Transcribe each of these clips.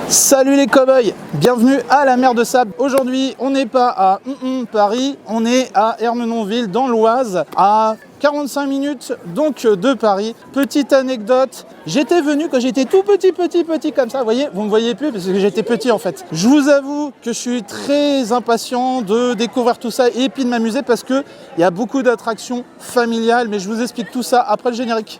Salut les cow-boys, bienvenue à la mer de Sable. Aujourd'hui, on n'est pas à Paris, on est à Ermenonville dans l'Oise, à 45 minutes donc de Paris. Petite anecdote, j'étais venu quand j'étais tout petit comme ça, vous me voyez plus parce que j'étais petit en fait. Je vous avoue que je suis très impatient de découvrir tout ça et puis de m'amuser parce que il y a beaucoup d'attractions familiales, mais je vous explique tout ça après le générique.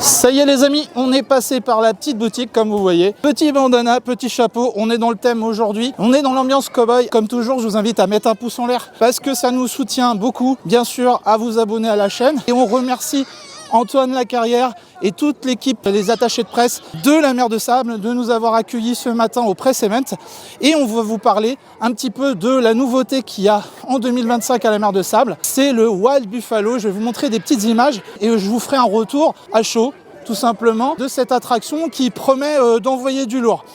Ça y est les amis, on est passé par la petite boutique comme vous voyez. Petit bandana, petit chapeau, on est dans le thème aujourd'hui. On est dans l'ambiance cow-boy. Comme toujours, je vous invite à mettre un pouce en l'air parce que ça nous soutient beaucoup. Bien sûr, à vous abonner à la chaîne. Et on remercie Antoine Lacarrière et toute l'équipe, les attachés de presse de la mer de Sable, de nous avoir accueillis ce matin au Press Event. Et on va vous parler un petit peu de la nouveauté qu'il y a en 2025 à la mer de Sable. C'est le Wild Buffalo. Je vais vous montrer des petites images et je vous ferai un retour à chaud, tout simplement, de cette attraction qui promet d'envoyer du lourd.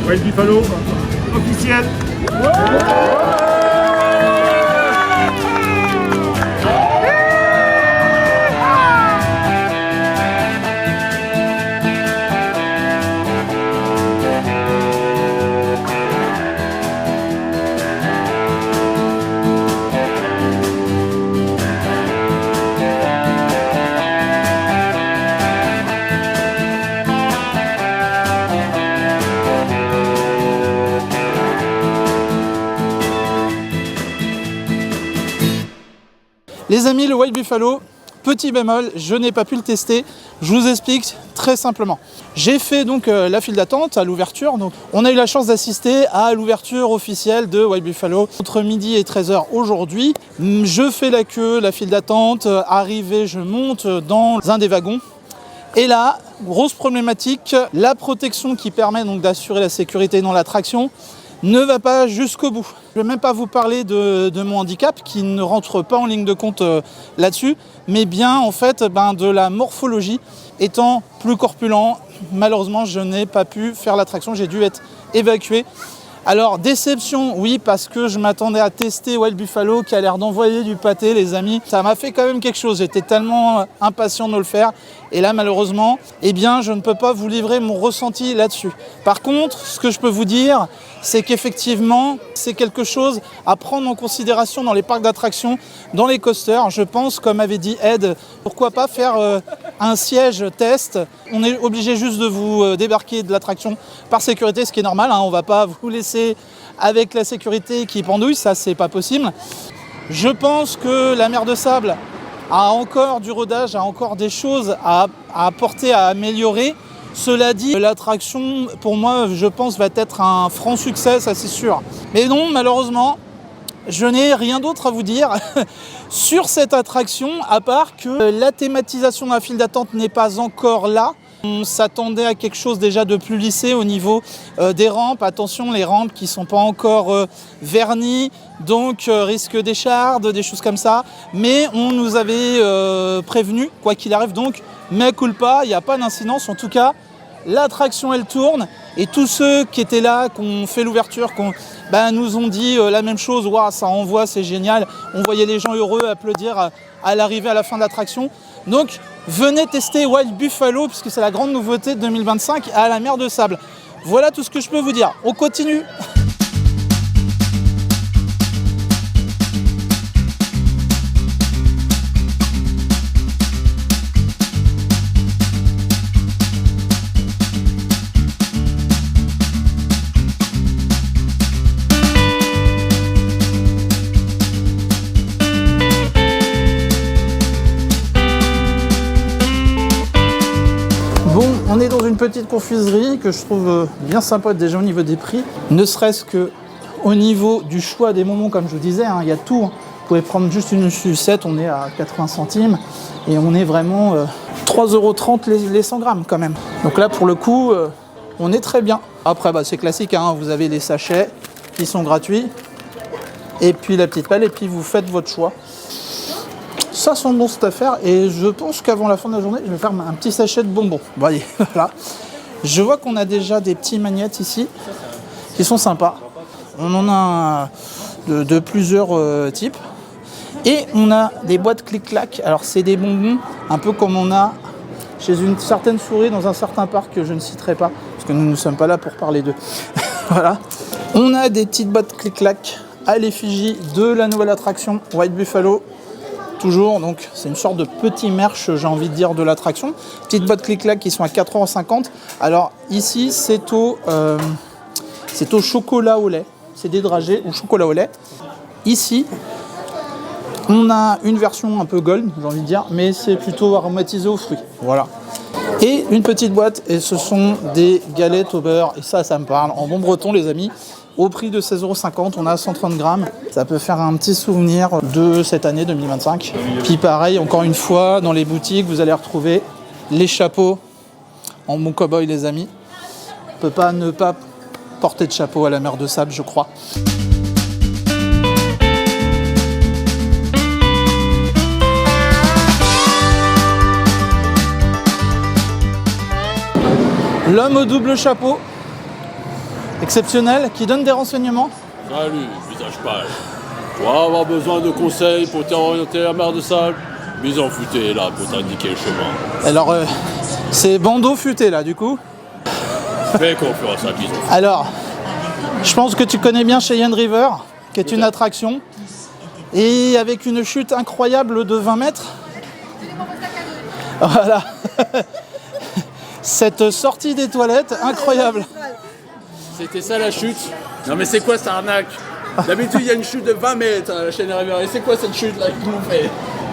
Wild Buffalo, officiel. Les amis, le Wild Buffalo, petit bémol, je n'ai pas pu le tester. Je vous explique très simplement. J'ai fait donc la file d'attente à l'ouverture. Donc, on a eu la chance d'assister à l'ouverture officielle de Wild Buffalo entre midi et 13h aujourd'hui. Je fais la queue, la file d'attente. Arrivé, je monte dans un des wagons. Et là, grosse problématique, la protection qui permet donc d'assurer la sécurité dans l'attraction ne va pas jusqu'au bout. Je ne vais même pas vous parler de mon handicap qui ne rentre pas en ligne de compte là-dessus, mais bien en fait de la morphologie. Étant plus corpulent, malheureusement je n'ai pas pu faire l'attraction, j'ai dû être évacué. Alors déception, oui, parce que je m'attendais à tester Wild Buffalo qui a l'air d'envoyer du pâté les amis. Ça m'a fait quand même quelque chose, j'étais tellement impatient de le faire. Et là malheureusement, eh bien je ne peux pas vous livrer mon ressenti là-dessus. Par contre, ce que je peux vous dire, c'est qu'effectivement, c'est quelque chose à prendre en considération dans les parcs d'attractions, dans les coasters. Je pense, comme avait dit Ed, pourquoi pas faire un siège test. On est obligé juste de vous débarquer de l'attraction par sécurité, ce qui est normal, hein. On ne va pas vous laisser avec la sécurité qui pendouille, ça c'est pas possible. Je pense que la mer de Sable a encore du rodage, a encore des choses à apporter, à améliorer. Cela dit, l'attraction, pour moi, je pense, va être un franc succès, ça c'est sûr. Mais non, malheureusement, je n'ai rien d'autre à vous dire sur cette attraction, à part que la thématisation de la file d'attente n'est pas encore là. On s'attendait à quelque chose déjà de plus lissé au niveau des rampes. Attention, les rampes qui ne sont pas encore vernies, donc risque d'écharde, des choses comme ça. Mais on nous avait prévenu, quoi qu'il arrive, donc, mais culpa, il n'y a pas d'incidence. En tout cas, l'attraction, elle tourne. Et tous ceux qui étaient là, qui ont fait l'ouverture, nous ont dit la même chose. Waouh, ça envoie, c'est génial. On voyait les gens heureux applaudir à l'arrivée, à la fin de l'attraction. Donc, venez tester Wild Buffalo, puisque c'est la grande nouveauté de 2025 à la mer de Sable. Voilà tout ce que je peux vous dire. On continue. On est dans une petite confiserie que je trouve bien sympa déjà au niveau des prix, ne serait-ce que au niveau du choix des bonbons, comme je vous disais, il y a tout. Vous pouvez prendre juste une sucette, on est à 80 centimes et on est vraiment 3,30 € les 100 grammes quand même. Donc là pour le coup, on est très bien. Après c'est classique, vous avez les sachets qui sont gratuits et puis la petite pelle et puis vous faites votre choix. Ça sent bon cette affaire et je pense qu'avant la fin de la journée, je vais faire un petit sachet de bonbons. Voyez, voilà. Je vois qu'on a déjà des petits magnettes ici qui sont sympas. On en a de plusieurs types. Et on a des boîtes clic-clac. Alors c'est des bonbons un peu comme on a chez une certaine souris dans un certain parc que je ne citerai pas parce que nous ne sommes pas là pour parler d'eux. Voilà. On a des petites boîtes clic-clac à l'effigie de la nouvelle attraction Wild Buffalo. Toujours, donc c'est une sorte de petit merch, j'ai envie de dire, de l'attraction. Petites boîtes clic-clac qui sont à 4,50 €. Alors ici, c'est au chocolat au lait. C'est des dragées au chocolat au lait. Ici, on a une version un peu gold, j'ai envie de dire, mais c'est plutôt aromatisé aux fruits. Voilà. Et une petite boîte, et ce sont des galettes au beurre. Et ça me parle. En bon breton, les amis. Au prix de 16,50 €, on a 130 grammes. Ça peut faire un petit souvenir de cette année 2025. Puis pareil, encore une fois, dans les boutiques, vous allez retrouver les chapeaux en bon cow-boy, les amis. On ne peut pas ne pas porter de chapeau à la mer de Sable, je crois. L'homme au double chapeau. Exceptionnel, qui donne des renseignements. Salut, visage pâle. Tu vas avoir besoin de conseils pour t'orienter à la mer de Sable. Bison Futé est là pour t'indiquer le chemin. Alors, c'est bandeau futé là, du coup. Fais confiance à Bison Futé. Alors, je pense que tu connais bien Cheyenne River, qui est une attraction. Et avec une chute incroyable de 20 mètres. Voilà. Cette sortie des toilettes, incroyable. C'était ça la chute? Non mais c'est quoi cette arnaque? D'habitude il y a une chute de 20 mètres à la chaîne River. Et c'est quoi cette chute là qu'ils m'ont fait?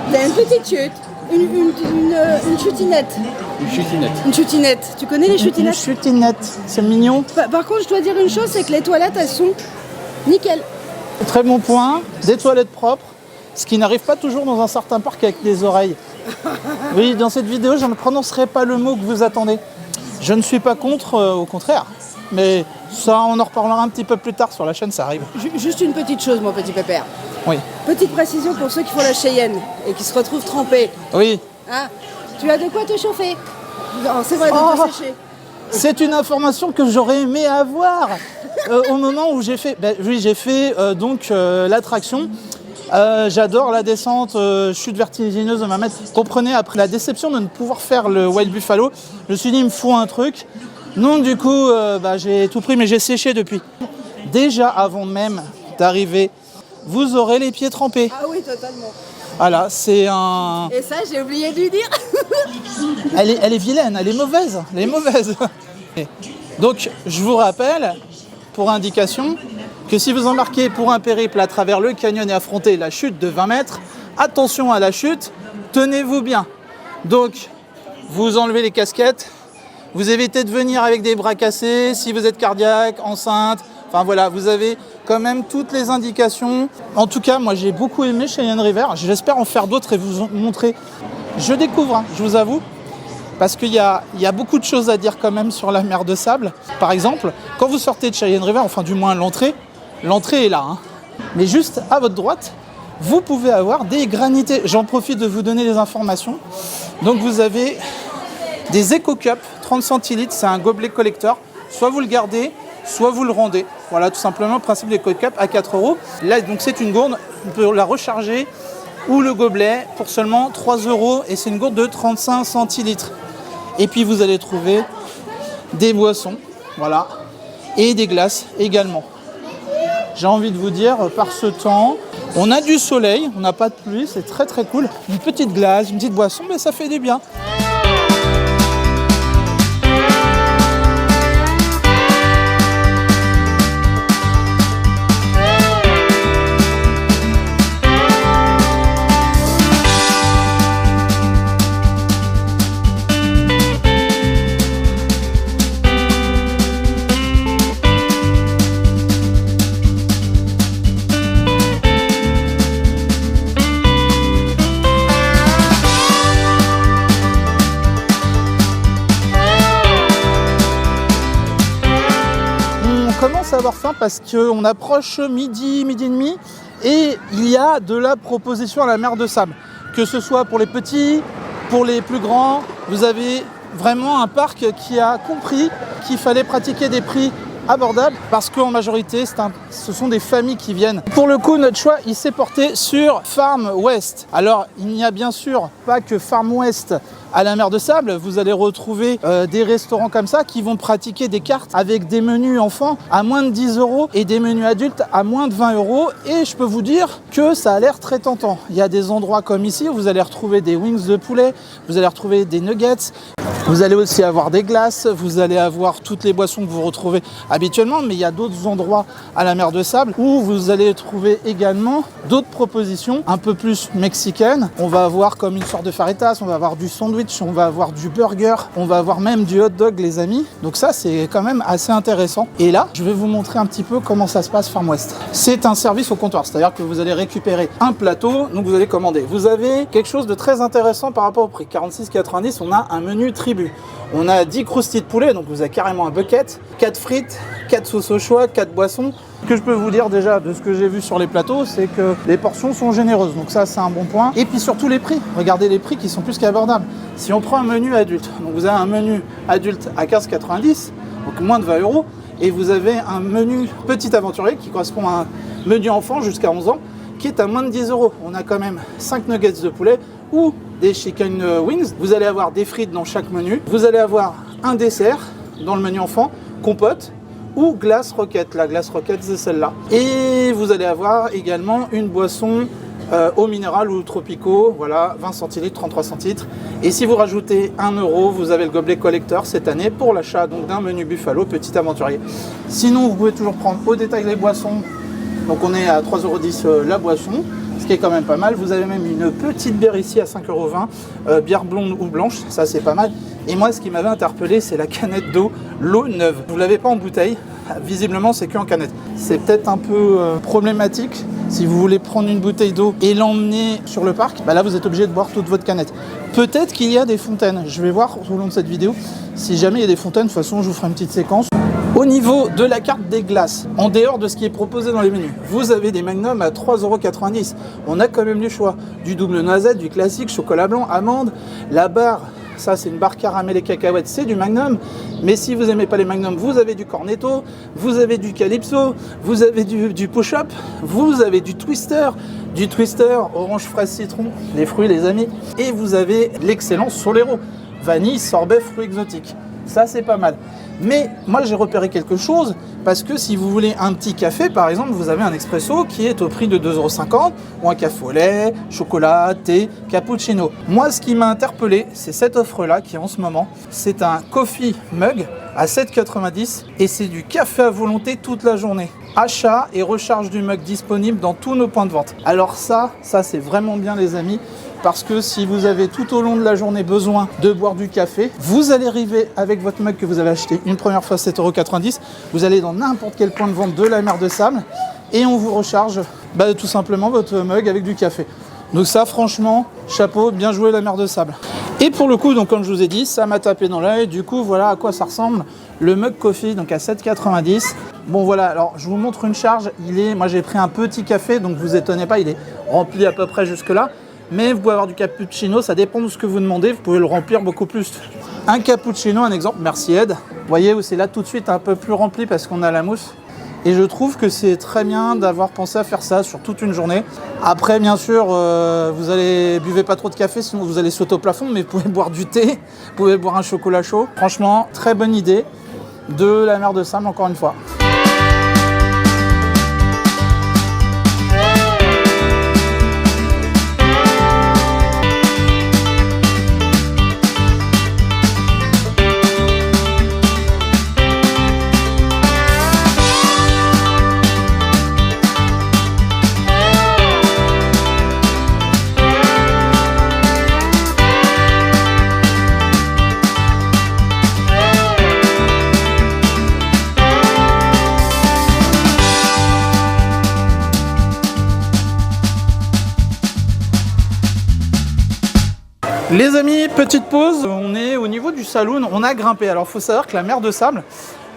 Il y a une petite chute, une chutinette. Une chutinette. Une chutinette. Tu connais les Une chutinettes? chutinette, c'est mignon. Par contre, je dois dire une chose, c'est que les toilettes, elles sont nickel. Très bon point, des toilettes propres, ce qui n'arrive pas toujours dans un certain parc avec des oreilles. Oui, dans cette vidéo, je ne prononcerai pas le mot que vous attendez. Je ne suis pas contre, au contraire. Mais ça, on en reparlera un petit peu plus tard sur la chaîne, ça arrive. Juste une petite chose, mon petit pépère. Oui. Petite précision pour ceux qui font la Cheyenne et qui se retrouvent trempés. Oui. Hein, tu as de quoi te chauffer. Non, c'est vrai, de te sécher. C'est une information que j'aurais aimé avoir au moment où j'ai fait, l'attraction. J'adore la descente, chute vertigineuse de 20 mètres. Comprenez, après la déception de ne pouvoir faire le Wild Buffalo, je me suis dit, il me faut un truc. Donc du coup, j'ai tout pris, mais j'ai séché depuis. Déjà, avant même d'arriver, vous aurez les pieds trempés. Ah oui, totalement. Voilà, c'est un... Et ça, j'ai oublié de lui dire. Elle est vilaine, elle est mauvaise. Donc, je vous rappelle, pour indication, que si vous embarquez pour un périple à travers le canyon et affrontez la chute de 20 mètres, attention à la chute, tenez-vous bien. Donc, vous enlevez les casquettes, Vous évitez de venir avec des bras cassés, si vous êtes cardiaque, enceinte. Enfin voilà, vous avez quand même toutes les indications. En tout cas, moi j'ai beaucoup aimé Cheyenne River. J'espère en faire d'autres et vous montrer. Je découvre, hein, je vous avoue, parce qu'il y a beaucoup de choses à dire quand même sur la mer de sable. Par exemple, quand vous sortez de Cheyenne River, enfin du moins l'entrée est là. Hein. Mais juste à votre droite, vous pouvez avoir des granités. J'en profite de vous donner les informations. Donc vous avez des Eco Cup, 30 centilitres, c'est un gobelet collecteur. Soit vous le gardez, soit vous le rendez. Voilà tout simplement le principe des Eco Cup à 4 €. Là, donc c'est une gourde, on peut la recharger, ou le gobelet pour seulement 3 € et c'est une gourde de 35 centilitres. Et puis vous allez trouver des boissons, voilà, et des glaces également. J'ai envie de vous dire, par ce temps, on a du soleil, on n'a pas de pluie, c'est très très cool. Une petite glace, une petite boisson, mais ça fait du bien. Commence à avoir faim parce qu'on approche midi et demi et il y a de la proposition à la mer de sable. Que ce soit pour les petits, pour les plus grands, vous avez vraiment un parc qui a compris qu'il fallait pratiquer des prix abordables parce qu'en majorité, ce sont des familles qui viennent. Pour le coup, notre choix, il s'est porté sur Farm West. Alors, il n'y a bien sûr pas que Farm West à la mer de sable, vous allez retrouver des restaurants comme ça qui vont pratiquer des cartes avec des menus enfants à moins de 10 € et des menus adultes à moins de 20 € et je peux vous dire que ça a l'air très tentant. Il y a des endroits comme ici où vous allez retrouver des wings de poulet, vous allez retrouver des nuggets, vous allez aussi avoir des glaces, vous allez avoir toutes les boissons que vous retrouvez habituellement, mais il y a d'autres endroits à la mer de sable où vous allez trouver également d'autres propositions un peu plus mexicaines. On va avoir comme une sorte de fajitas, on va avoir du sandwich, on va avoir du burger, on va avoir même du hot dog les amis. Donc ça c'est quand même assez intéressant. Et là, je vais vous montrer un petit peu comment ça se passe Farm West. C'est un service au comptoir, c'est-à-dire que vous allez récupérer un plateau, donc vous allez commander. Vous avez quelque chose de très intéressant par rapport au prix. 46,90, on a un menu tribu. On a 10 croustilles de poulet, donc vous avez carrément un bucket, 4 frites, 4 sauces au choix, 4 boissons. Ce que je peux vous dire déjà de ce que j'ai vu sur les plateaux, c'est que les portions sont généreuses, donc ça c'est un bon point. Et puis surtout les prix, regardez les prix qui sont plus qu'abordables. Si on prend un menu adulte, donc vous avez un menu adulte à 15,90, donc moins de 20 €, et vous avez un menu petit aventurier qui correspond à un menu enfant jusqu'à 11 ans, qui est à moins de 10 €. On a quand même 5 nuggets de poulet ou des chicken wings. Vous allez avoir des frites dans chaque menu. Vous allez avoir un dessert dans le menu enfant, compote ou glace roquette. La glace roquette, c'est celle-là. Et vous allez avoir également une boisson eau minérale ou tropicaux, voilà, 20 centilitres, 33 centilitres. Et si vous rajoutez 1 €, vous avez le gobelet collector cette année pour l'achat d'un menu Buffalo Petit Aventurier. Sinon, vous pouvez toujours prendre au détail les boissons. Donc on est à 3,10 € la boisson, ce qui est quand même pas mal. Vous avez même une petite bière ici à 5,20 €, bière blonde ou blanche, ça c'est pas mal. Et moi ce qui m'avait interpellé, c'est la canette d'eau, l'eau neuve. Vous l'avez pas en bouteille, visiblement c'est que en canette. C'est peut-être un peu problématique si vous voulez prendre une bouteille d'eau et l'emmener sur le parc, bah là vous êtes obligé de boire toute votre canette. Peut-être qu'il y a des fontaines, je vais voir au long de cette vidéo. Si jamais il y a des fontaines, de toute façon je vous ferai une petite séquence. Au niveau de la carte des glaces, en dehors de ce qui est proposé dans les menus, vous avez des magnums à 3,90 €. On a quand même du choix. Du double noisette, du classique, chocolat blanc, amande. La barre, ça c'est une barre caramel et cacahuètes, c'est du magnum. Mais si vous n'aimez pas les magnums, vous avez du cornetto, vous avez du calypso, vous avez du push-up, vous avez du twister orange, fraise, citron, les fruits les amis. Et vous avez l'excellent Solero, vanille, sorbet, fruits exotiques. Ça c'est pas mal. Mais moi j'ai repéré quelque chose parce que si vous voulez un petit café par exemple, vous avez un expresso qui est au prix de 2,50 € ou un café au lait, chocolat, thé, cappuccino. Moi ce qui m'a interpellé, c'est cette offre là qui est en ce moment. C'est un coffee mug à 7,90 € et c'est du café à volonté toute la journée. Achat et recharge du mug disponible dans tous nos points de vente. Alors ça c'est vraiment bien les amis. parce que si vous avez tout au long de la journée besoin de boire du café, vous allez arriver avec votre mug que vous avez acheté une première fois 7,90 €, vous allez dans n'importe quel point de vente de la mer de Sable et on vous recharge tout simplement votre mug avec du café. Donc ça, franchement, chapeau, bien joué la mer de Sable. Et pour le coup, donc comme je vous ai dit, ça m'a tapé dans l'œil. Du coup, voilà à quoi ça ressemble le mug coffee, donc à 7,90 €. Bon voilà, alors je vous montre une charge. Moi j'ai pris un petit café, donc vous étonnez pas, il est rempli à peu près jusque là. Mais vous pouvez avoir du cappuccino, ça dépend de ce que vous demandez. Vous pouvez le remplir beaucoup plus. Un cappuccino, un exemple, merci Ed. Vous voyez où c'est là tout de suite un peu plus rempli parce qu'on a la mousse. Et je trouve que c'est très bien d'avoir pensé à faire ça sur toute une journée. Après, bien sûr, buvez pas trop de café, sinon vous allez sauter au plafond, mais vous pouvez boire du thé, vous pouvez boire un chocolat chaud. Franchement, très bonne idée de la mer de Sable, encore une fois. Les amis, petite pause, on est au niveau du saloon, on a grimpé. Alors il faut savoir que la mer de Sable,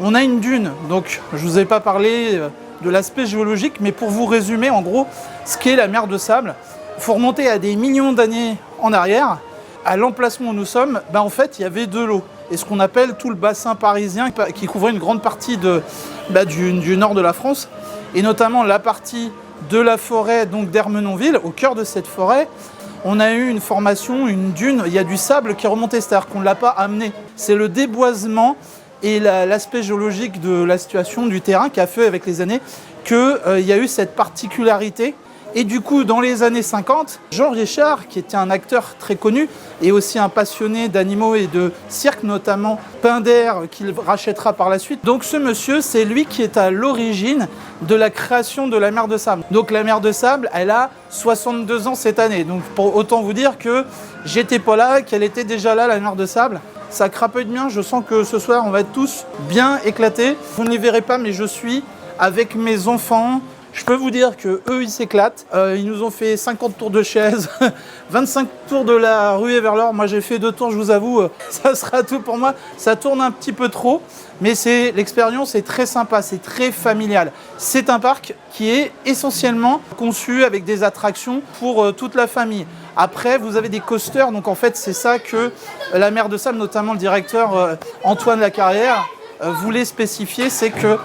on a une dune, donc je ne vous ai pas parlé de l'aspect géologique, mais pour vous résumer en gros ce qu'est la mer de Sable, il faut remonter à des millions d'années en arrière. À l'emplacement où nous sommes, en fait il y avait de l'eau, et ce qu'on appelle tout le bassin parisien qui couvrait une grande partie du nord de la France, et notamment la partie de la forêt donc d'Ermenonville. Au cœur de cette forêt, on a eu une formation, une dune, il y a du sable qui est remonté, c'est-à-dire qu'on ne l'a pas amené. C'est le déboisement et l'aspect géologique de la situation du terrain qui a fait avec les années qu'il y a eu cette particularité. Et du coup, dans les années 50, Jean Richard, qui était un acteur très connu et aussi un passionné d'animaux et de cirque, notamment Pinder, qu'il rachètera par la suite. Donc ce monsieur, c'est lui qui est à l'origine de la création de la mer de Sable. Donc la mer de Sable, elle a 62 ans cette année. Donc autant vous dire que j'étais pas là, qu'elle était déjà là, la mer de Sable. Ça crapeuille bien, je sens que ce soir, on va être tous bien éclatés. Vous ne les verrez pas, mais je suis avec mes enfants. Je peux vous dire qu'eux, ils s'éclatent. Ils nous ont fait 50 tours de chaise, 25 tours de la ruée vers l'or. Moi, j'ai fait 2 tours, je vous avoue, ça sera tout pour moi. Ça tourne un petit peu trop, mais l'expérience est très sympa, c'est très familial. C'est un parc qui est essentiellement conçu avec des attractions pour toute la famille. Après, vous avez des coasters, donc en fait, c'est ça que la mer de Sable, notamment le directeur Antoine Lacarrière, voulait spécifier, c'est que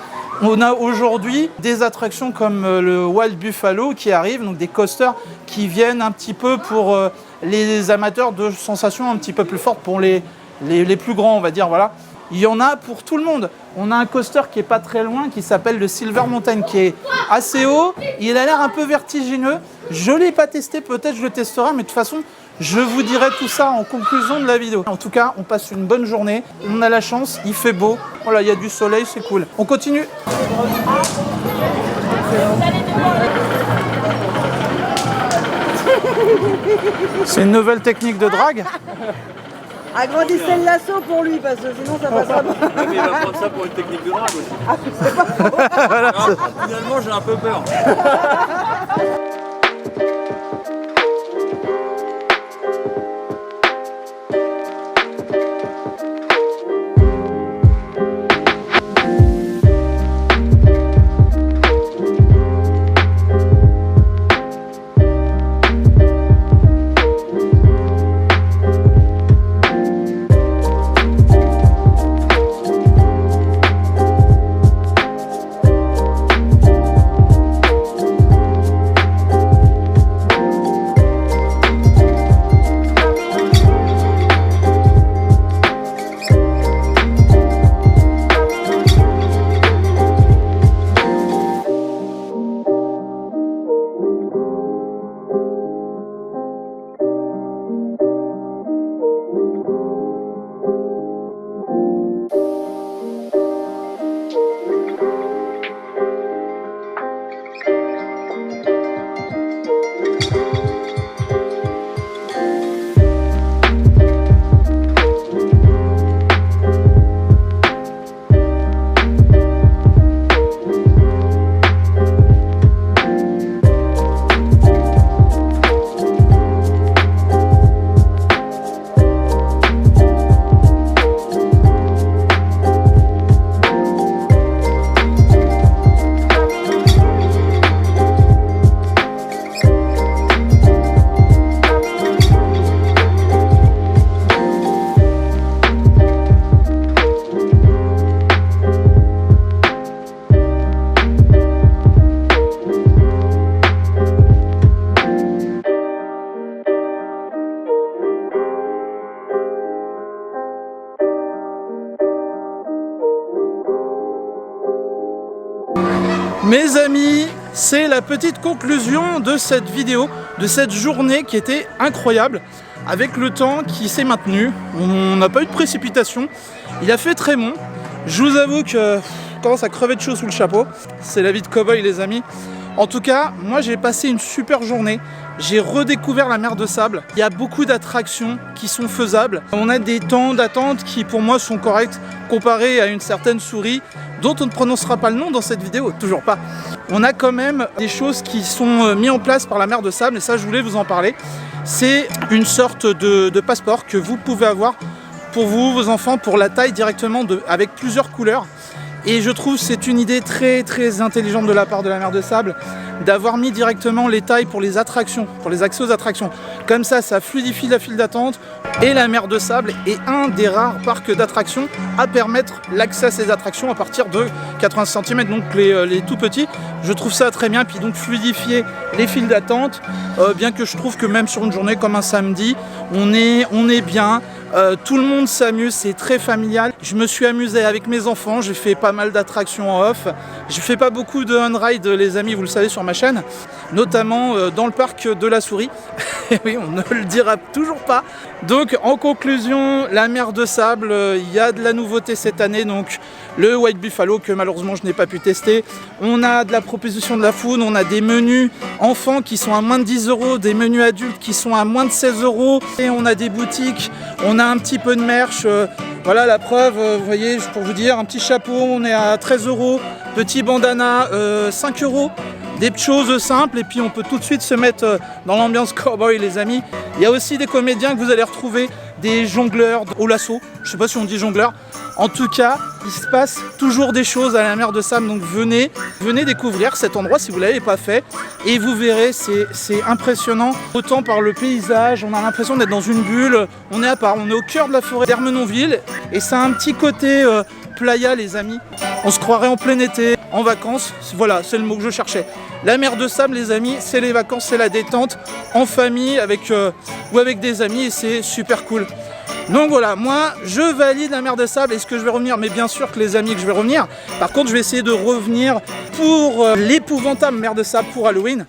on a aujourd'hui des attractions comme le Wild Buffalo qui arrivent, donc des coasters qui viennent un petit peu pour les amateurs de sensations un petit peu plus fortes, pour les plus grands, on va dire, voilà. Il y en a pour tout le monde. On a un coaster qui est pas très loin, qui s'appelle le Silver Mountain, qui est assez haut. Il a l'air un peu vertigineux. Je ne l'ai pas testé, peut-être je le testerai, mais de toute façon, je vous dirai tout ça en conclusion de la vidéo. En tout cas, on passe une bonne journée. On a la chance, il fait beau. Voilà, il y a du soleil, c'est cool. On continue. C'est une nouvelle technique de drague. Agrandissez le lasso pour lui, parce que sinon ça passera pas. Mais il va prendre ça pour une technique de drague aussi. Ah, c'est pas faux. Voilà, finalement, j'ai un peu peur. Mes amis, c'est la petite conclusion de cette vidéo, de cette journée qui était incroyable, avec le temps qui s'est maintenu. On n'a pas eu de précipitation, il a fait très bon. Je vous avoue que je commence à crever de chaud sous le chapeau. C'est la vie de cow-boy les amis. En tout cas, moi j'ai passé une super journée. J'ai redécouvert la mer de sable. Il y a beaucoup d'attractions qui sont faisables. On a des temps d'attente qui pour moi sont corrects comparés à une certaine souris dont on ne prononcera pas le nom dans cette vidéo, toujours pas. On a quand même des choses qui sont mises en place par la mer de sable et ça je voulais vous en parler. C'est une sorte de passeport que vous pouvez avoir pour vous, vos enfants, pour la taille directement avec plusieurs couleurs. Et je trouve que c'est une idée très très intelligente de la part de la mer de sable d'avoir mis directement les tailles pour les attractions, pour les accès aux attractions. Comme ça fluidifie la file d'attente et la mer de sable est un des rares parcs d'attractions à permettre l'accès à ces attractions à partir de 80 cm, donc les tout petits. Je trouve ça très bien, puis donc fluidifier les files d'attente, bien que je trouve que même sur une journée comme un samedi, on est bien. Tout le monde s'amuse, c'est très familial. Je me suis amusé avec mes enfants, j'ai fait pas mal d'attractions en off. Je fais pas beaucoup de on-ride les amis, vous le savez sur ma chaîne, notamment dans le parc de la souris. Et oui, on ne le dira toujours pas. Donc en conclusion, la mer de sable, il y a de la nouveauté cette année, donc le White Buffalo que malheureusement je n'ai pas pu tester. On a de la proposition de la food, on a des menus enfants qui sont à moins de 10 €, des menus adultes qui sont à moins de 16 €. Et on a des boutiques, on a un petit peu de merch. Voilà la preuve, vous voyez, pour vous dire, un petit chapeau, on est à 13 €, petit bandana, 5 €. Des choses simples et puis on peut tout de suite se mettre dans l'ambiance cowboy les amis. Il y a aussi des comédiens que vous allez retrouver, des jongleurs au lasso, je sais pas si on dit jongleur. En tout cas, il se passe toujours des choses à la mer de sable, donc venez découvrir cet endroit si vous ne l'avez pas fait et vous verrez, c'est impressionnant. Autant par le paysage, on a l'impression d'être dans une bulle, on est à part, on est au cœur de la forêt d'Ermenonville et ça a un petit côté playa les amis. On se croirait en plein été, en vacances, voilà, c'est le mot que je cherchais. La mer de sable les amis, c'est les vacances, c'est la détente, en famille avec, ou avec des amis et c'est super cool. Donc voilà, moi je valide la mer de sable. Est-ce que je vais revenir? Mais bien sûr que les amis que je vais revenir. Par contre je vais essayer de revenir pour l'épouvantable mer de sable pour Halloween.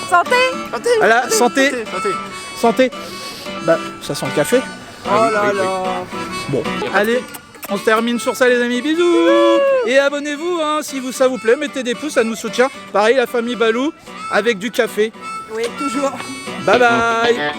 Santé. Santé. Voilà, santé. Santé. Bah ça sent le café. Oh là là. Bon, allez, on se termine sur ça les amis, bisous. Et abonnez-vous hein, si ça vous plaît, mettez des pouces, ça nous soutient. Pareil la famille Balou avec du café. Oui, toujours. Bye bye.